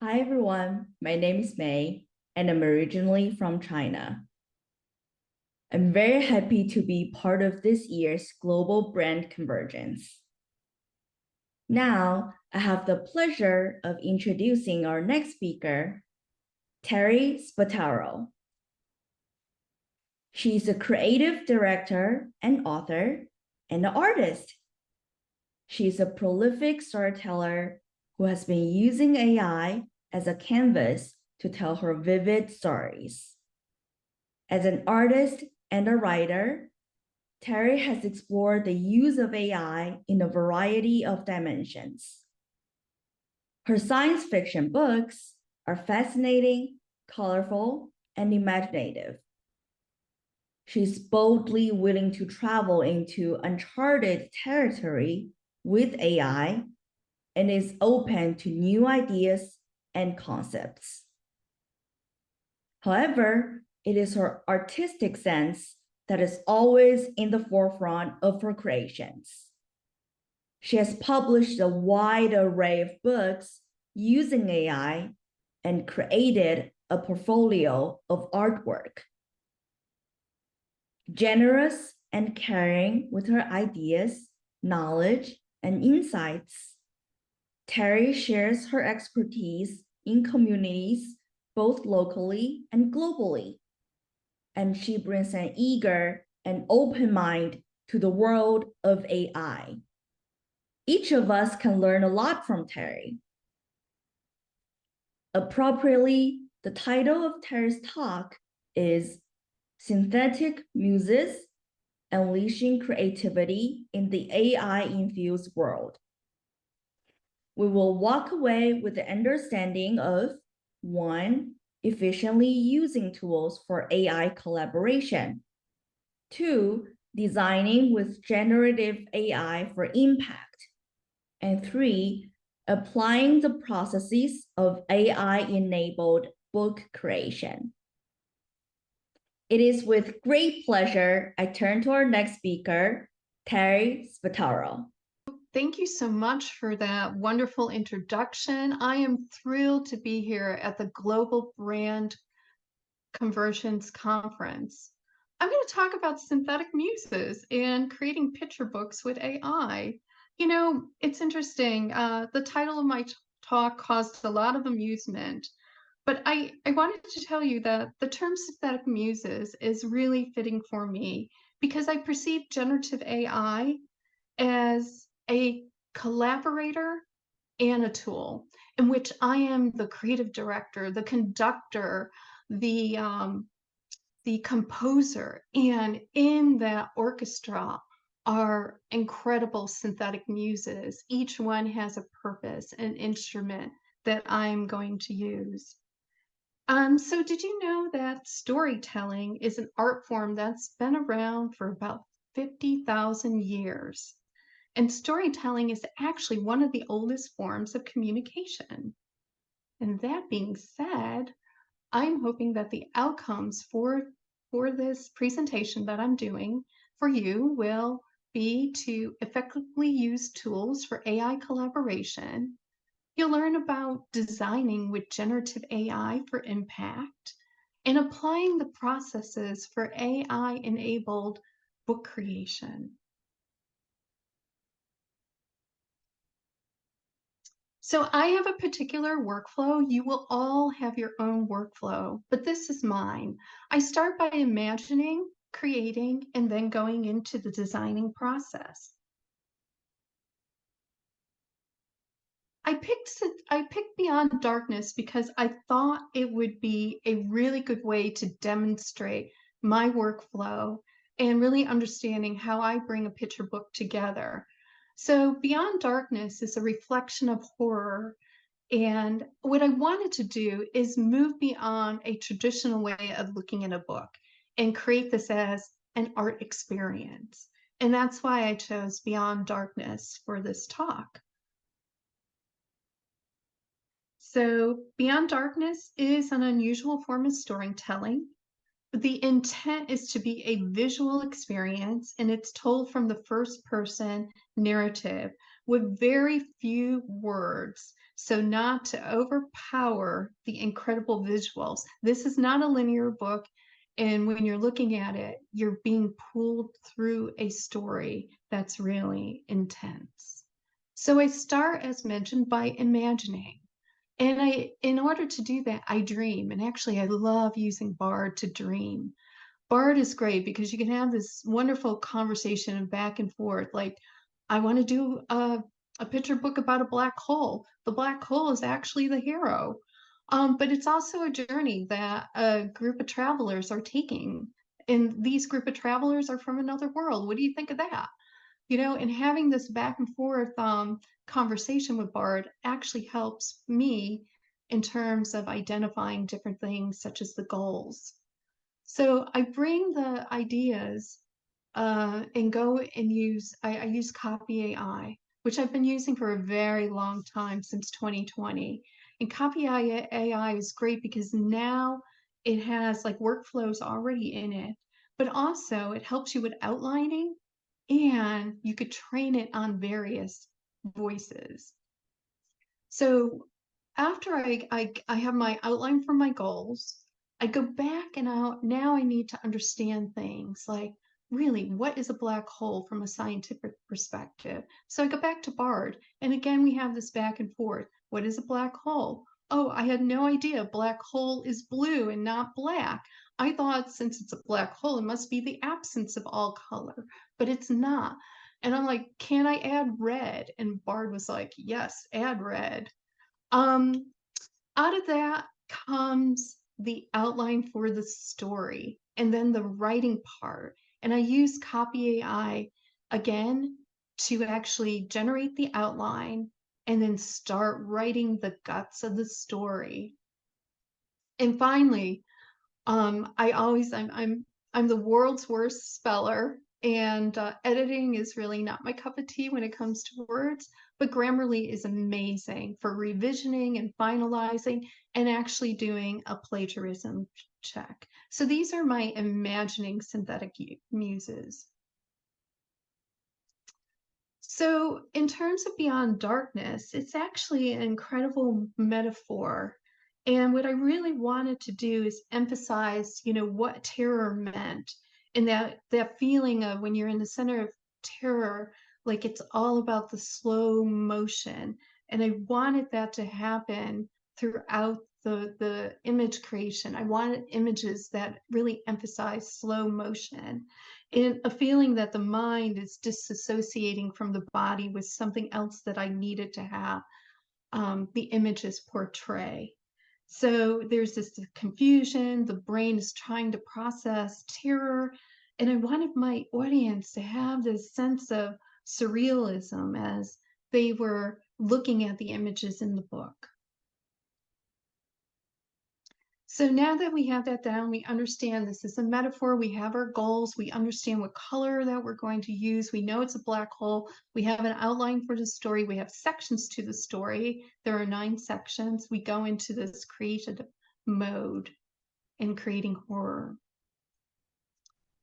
Hi everyone, my name is May and I'm originally from China. I'm very happy to be part of this year's Global Brand Convergence. Now, I have the pleasure of introducing our next speaker, Tery Spataro. She's a creative director and author and an artist. She's a prolific storyteller who has been using AI as a canvas to tell her vivid stories. As an artist and a writer, Tery has explored the use of AI in a variety of dimensions. Her science fiction books are fascinating, colorful, and imaginative. She's boldly willing to travel into uncharted territory with AI and is open to new ideas and concepts. However, it is her artistic sense that is always in the forefront of her creations. She has published a wide array of books using AI and created a portfolio of artwork. Generous and caring with her ideas, knowledge, and insights, Tery shares her expertise in communities both locally and globally, and she brings an eager and open mind to the world of AI. Each of us can learn a lot from Tery. Appropriately, the title of Tery's talk is Synthetic Muses, Unleashing Creativity in the AI-Infused World. We will walk away with the understanding of 1, efficiently using tools for AI collaboration. 2, designing with generative AI for impact. And 3, applying the processes of AI-enabled book creation. It is with great pleasure I turn to our next speaker, Tery Spataro. Thank you so much for that wonderful introduction. I am thrilled to be here at the Global Brand Conversions Conference. I'm going to talk about synthetic muses and creating picture books with AI. You know, it's interesting. The title of my talk caused a lot of amusement, but I wanted to tell you that the term synthetic muses is really fitting for me because I perceive generative AI as a collaborator and a tool in which I am the creative director, the conductor, the composer, and in that orchestra are incredible synthetic muses. Each one has a purpose, an instrument that I'm going to use. So did you know that storytelling is an art form that's been around for about 50,000 years? And storytelling is actually one of the oldest forms of communication. And that being said, I'm hoping that the outcomes for this presentation that I'm doing for you will be to effectively use tools for AI collaboration. You'll learn about designing with generative AI for impact and applying the processes for AI-enabled book creation. So I have a particular workflow. You will all have your own workflow, but this is mine. I start by imagining, creating, and then going into the designing process. I picked Beyond Darkness because I thought it would be a really good way to demonstrate my workflow and really understanding how I bring a picture book together. So Beyond Darkness is a reflection of horror. And what I wanted to do is move beyond a traditional way of looking at a book and create this as an art experience. And that's why I chose Beyond Darkness for this talk. So Beyond Darkness is an unusual form of storytelling. The intent is to be a visual experience, and it's told from the first person narrative with very few words So not to overpower the incredible visuals. This is not a linear book. And when you're looking at it, you're being pulled through a story that's really intense. So I start, as mentioned, by imagining. And in order to do that, I dream. And actually, I love using Bard to dream. Bard is great because you can have this wonderful conversation and back and forth. Like, I want to do a picture book about a black hole. The black hole is actually the hero. But it's also a journey that a group of travelers are taking. And these group of travelers are from another world. What do you think of that? You know, and having this back and forth conversation with Bard actually helps me in terms of identifying different things, such as the goals. So I bring the ideas and go and I use Copy AI, which I've been using for a very long time, since 2020. And Copy AI is great because now it has like workflows already in it, but also it helps you with outlining, and you could train it on various voices. So after I have my outline for my goals, I go back and now I need to understand things like, really, what is a black hole from a scientific perspective? So I go back to Bard, and again, we have this back and forth. What is a black hole? Oh, I had no idea black hole is blue and not black. I thought since it's a black hole, it must be the absence of all color, but it's not. And I'm like, can I add red? And Bard was like, yes, add red. Um, Out of that comes the outline for the story and then the writing part. And I use Copy AI again to actually generate the outline and then start writing the guts of the story. And finally, I'm the world's worst speller, and editing is really not my cup of tea when it comes to words. But Grammarly is amazing for revisioning and finalizing and actually doing a plagiarism check. So these are my imagining synthetic muses. So, in terms of Beyond Darkness, it's actually an incredible metaphor. And what I really wanted to do is emphasize, you know, what terror meant, and that feeling of when you're in the center of terror, like it's all about the slow motion. And I wanted that to happen throughout the image creation. I wanted images that really emphasize slow motion, and a feeling that the mind is disassociating from the body with something else that I needed to have the images portray. So there's this confusion, the brain is trying to process terror, and I wanted my audience to have this sense of surrealism as they were looking at the images in the book. So now that we have that down, we understand this is a metaphor, we have our goals, we understand what color that we're going to use, we know it's a black hole, we have an outline for the story, we have sections to the story. There are 9 sections. We go into this creative mode in creating horror.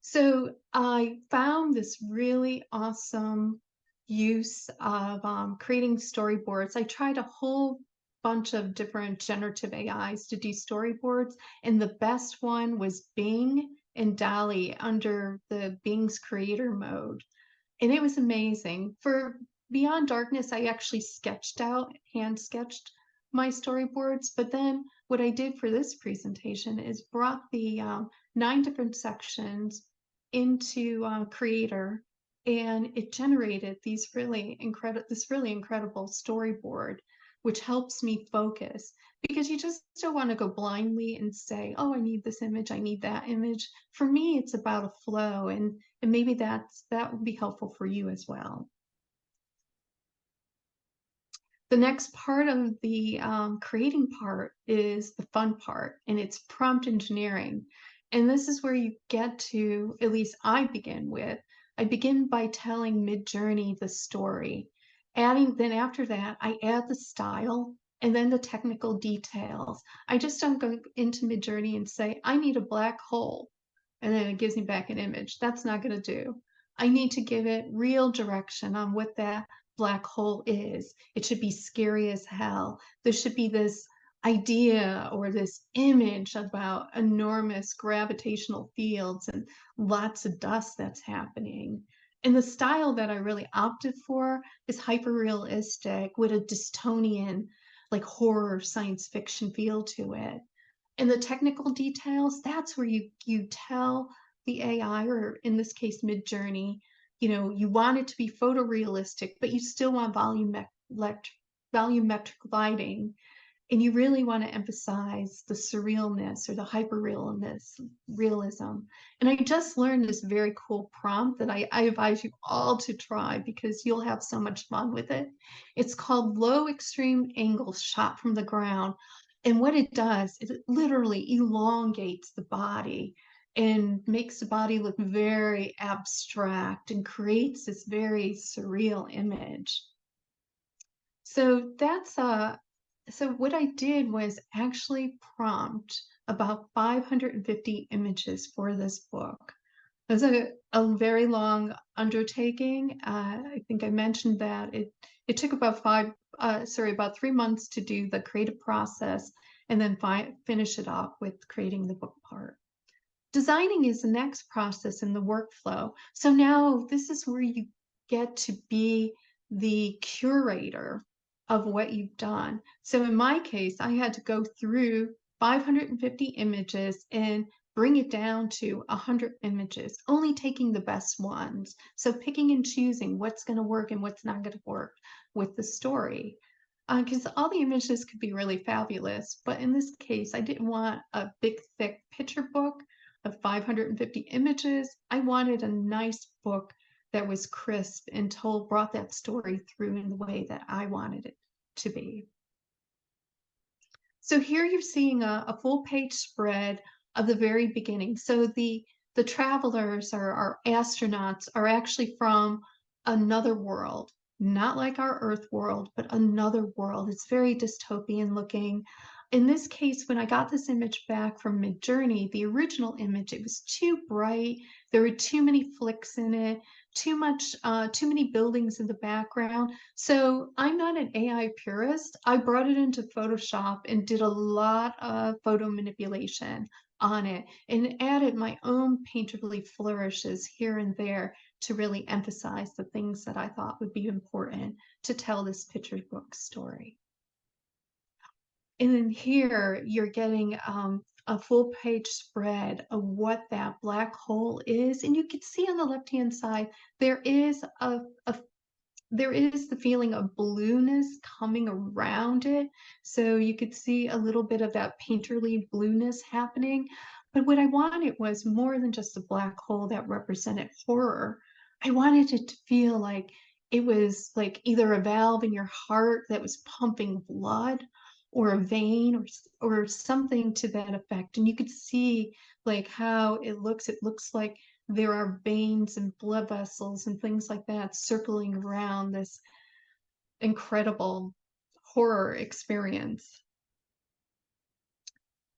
So I found this really awesome use of creating storyboards. I tried a whole bunch of different generative AIs to do storyboards, and the best one was Bing and DALL-E under the Bing's creator mode. And it was amazing. For Beyond Darkness, I actually hand sketched my storyboards, but then what I did for this presentation is brought the 9 different sections into Creator, and it generated this really incredible storyboard, which helps me focus, because you just don't want to go blindly and say, oh, I need this image, I need that image. For me, it's about a flow, and maybe that would be helpful for you as well. The next part of the creating part is the fun part, and it's prompt engineering. And this is where you get to, at least I begin by telling Midjourney the story. Then after that, I add the style and then the technical details. I just don't go into Midjourney and say, I need a black hole, and then it gives me back an image. That's not going to do. I need to give it real direction on what that black hole is. It should be scary as hell. There should be this idea or this image about enormous gravitational fields and lots of dust that's happening. And the style that I really opted for is hyper realistic with a dystopian, like horror science fiction feel to it. And the technical details, that's where you tell the AI, or in this case, Midjourney, you want it to be photorealistic, but you still want volumetric lighting, and you really want to emphasize the surrealness or the realism. And I just learned this very cool prompt that I advise you all to try because you'll have so much fun with it. It's called low extreme angle shot from the ground. And what it does is it literally elongates the body and makes the body look very abstract and creates this very surreal image. So so what I did was actually prompt about 550 images for this book. It was a very long undertaking. I think I mentioned that it took about about 3 months to do the creative process and then finish it off with creating the book part. Designing is the next process in the workflow. So now this is where you get to be the curator of what you've done. So in my case, I had to go through 550 images and bring it down to 100 images, only taking the best ones. So picking and choosing what's going to work and what's not going to work with the story. Because all the images could be really fabulous, but in this case, I didn't want a big, thick picture book of 550 images. I wanted a nice book that was crisp and brought that story through in the way that I wanted it to be. So here you're seeing a full page spread of the very beginning. So the travelers or our astronauts are actually from another world, not like our Earth world, but another world. It's very dystopian looking. In this case, when I got this image back from Midjourney, the original image, it was too bright. There were too many flicks in it, too many buildings in the background. So I'm not an AI purist. I brought it into Photoshop and did a lot of photo manipulation on it and added my own painterly flourishes here and there to really emphasize the things that I thought would be important to tell this picture book story. And then here you're getting a full page spread of what that black hole is. And you can see on the left-hand side, there is the feeling of blueness coming around it. So you could see a little bit of that painterly blueness happening. But what I wanted was more than just a black hole that represented horror. I wanted it to feel like it was like either a valve in your heart that was pumping blood or a vein or something to that effect. And you could see like how it looks. It looks like there are veins and blood vessels and things like that circling around this incredible horror experience.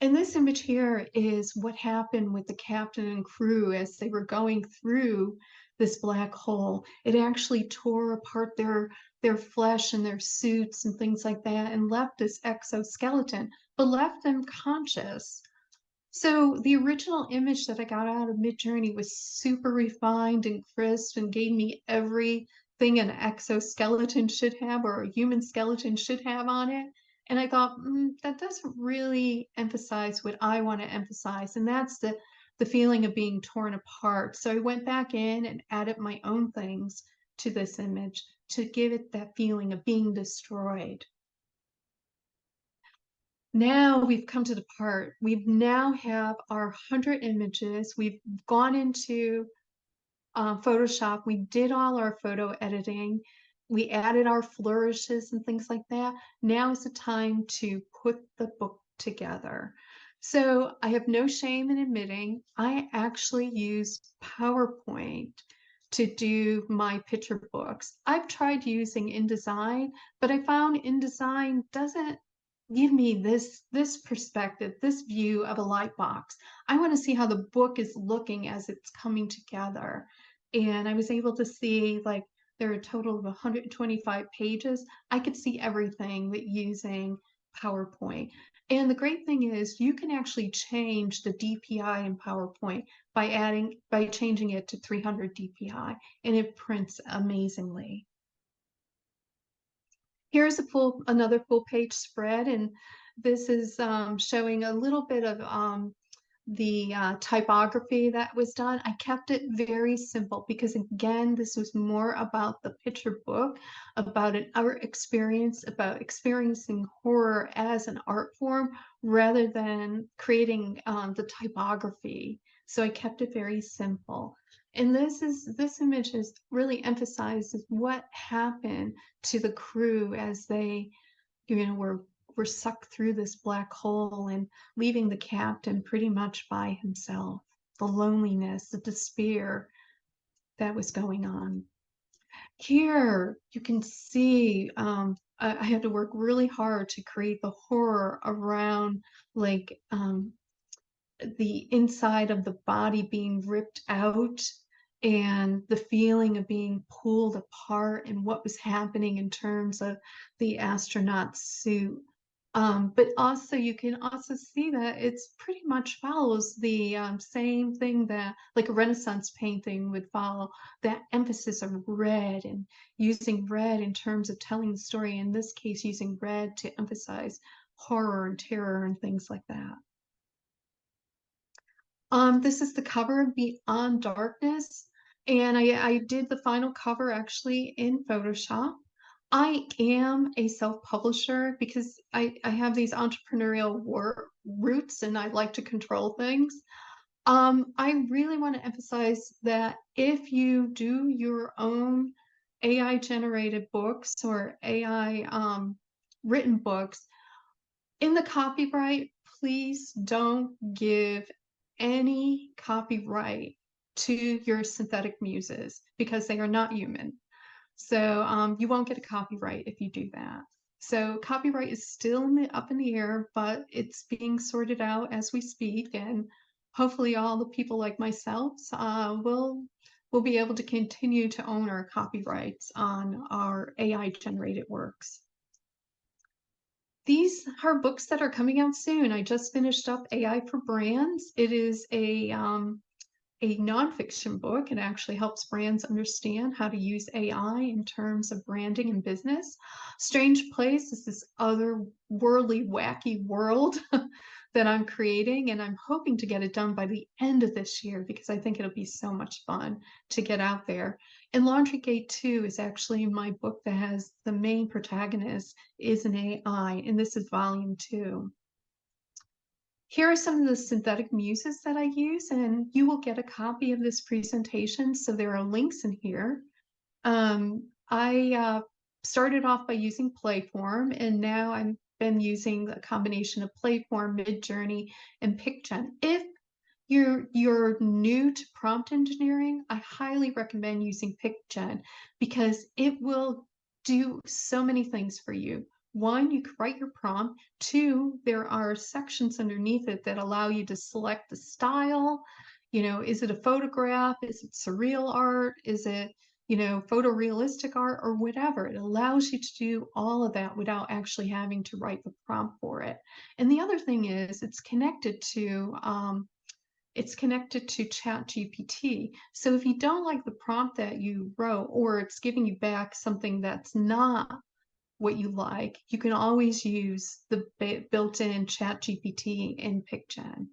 And this image here is what happened with the captain and crew as they were going through this black hole. It actually tore apart their flesh and their suits and things like that and left this exoskeleton, but left them conscious. So the original image that I got out of Midjourney was super refined and crisp and gave me everything an exoskeleton should have or a human skeleton should have on it. And I thought, that doesn't really emphasize what I want to emphasize. And that's the feeling of being torn apart. So I went back in and added my own things to this image to give it that feeling of being destroyed. Now we've come to the part, we now have our 100 images. We've gone into Photoshop. We did all our photo editing. We added our flourishes and things like that. Now is the time to put the book together. So I have no shame in admitting I actually use PowerPoint to do my picture books. I've tried using InDesign, but I found InDesign doesn't give me this perspective, this view of a light box. I want to see how the book is looking as it's coming together. And I was able to see like There are a total of 125 pages. I could see everything that using PowerPoint. And the great thing is you can actually change the DPI in PowerPoint by changing it to 300 DPI, and it prints amazingly. Here's another full page spread, and this is showing a little bit of the typography that was done. I kept it very simple because, again, this was more about the picture book, about an art experience, about experiencing horror as an art form rather than creating the typography. So I kept it very simple. And this image is really emphasizes what happened to the crew as they, were sucked through this black hole and leaving the captain pretty much by himself. The loneliness, the despair that was going on. Here you can see I had to work really hard to create the horror around like the inside of the body being ripped out and the feeling of being pulled apart and what was happening in terms of the astronaut suit. But also you can also see that it's pretty much follows the same thing that like a Renaissance painting would follow, that emphasis of red and using red in terms of telling the story, in this case using red to emphasize horror and terror and things like that. This is the cover of Beyond Darkness, and I did the final cover actually in Photoshop. I am a self-publisher because I have these entrepreneurial roots and I like to control things. I really want to emphasize that if you do your own AI-generated books or AI written books, in the copyright, please don't give any copyright to your synthetic muses because they are not human. So you won't get a copyright if you do that. So copyright is still up in the air, but it's being sorted out as we speak. And hopefully all the people like myself will be able to continue to own our copyrights on our AI generated works. These are books that are coming out soon. I just finished up AI for Brands. It is a nonfiction book. It actually helps brands understand how to use AI in terms of branding and business. Strange Place is this otherworldly, wacky world that I'm creating, and I'm hoping to get it done by the end of this year because I think it'll be so much fun to get out there. And Laundry Gate 2 is actually my book that has the main protagonist is an AI, and this is volume 2. Here are some of the synthetic muses that I use, and you will get a copy of this presentation, so there are links in here. I started off by using Playform, and now I've been using a combination of Playform, Midjourney, and PicGen. If you're new to prompt engineering, I highly recommend using PicGen because it will do so many things for you. One, you can write your prompt. Two, there are sections underneath it that allow you to select the style. Is it a photograph? Is it surreal art? Is it, photorealistic art or whatever? It allows you to do all of that without actually having to write the prompt for it. And the other thing is it's connected to ChatGPT. So if you don't like the prompt that you wrote, or it's giving you back something that's not what you like, you can always use the built-in ChatGPT in PicGen.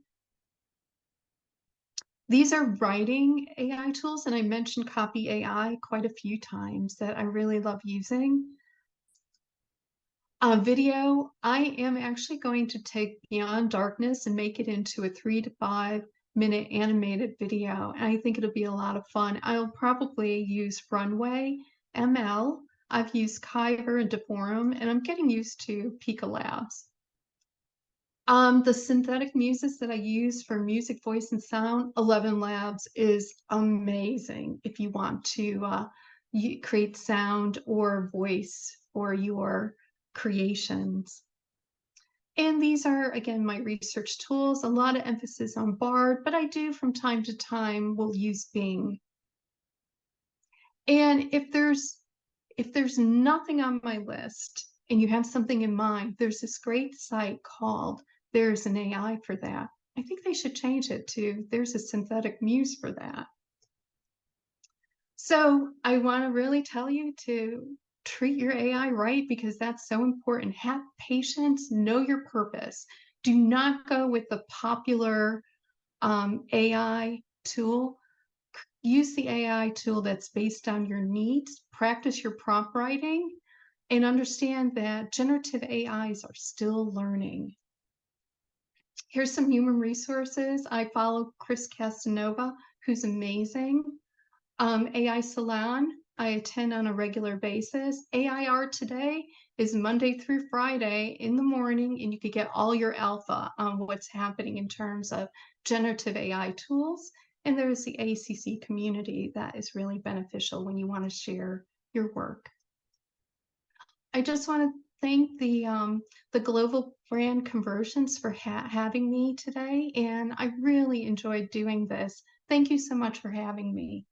These are writing AI tools, and I mentioned Copy AI quite a few times that I really love using. Video, I am actually going to take Beyond Darkness and make it into a 3 to 5 minute animated video, and I think it'll be a lot of fun. I'll probably use Runway, ML, I've used Kyber and Deforum, and I'm getting used to Pika Labs. The synthetic muses that I use for music, voice, and sound, 11 Labs is amazing if you want to create sound or voice for your creations. And these are, again, my research tools, a lot of emphasis on Bard, but I do from time to time will use Bing. And if there's If there's nothing on my list and you have something in mind, there's this great site called There's an AI for That. I think they should change it to There's a Synthetic Muse for That. So I want to really tell you to treat your AI right, because that's so important. Have patience, know your purpose. Do not go with the popular AI tool. Use the AI tool that's based on your needs. Practice your prompt writing and understand that generative AIs are still learning. Here's some human resources. I follow Chris Casanova, who's amazing. AI Salon, I attend on a regular basis. AI Art Today is Monday through Friday in the morning, and you could get all your alpha on what's happening in terms of generative AI tools. And there's the ACC community that is really beneficial when you want to share your work. I just want to thank the Global Brand Conversions for having me today, and I really enjoyed doing this. Thank you so much for having me.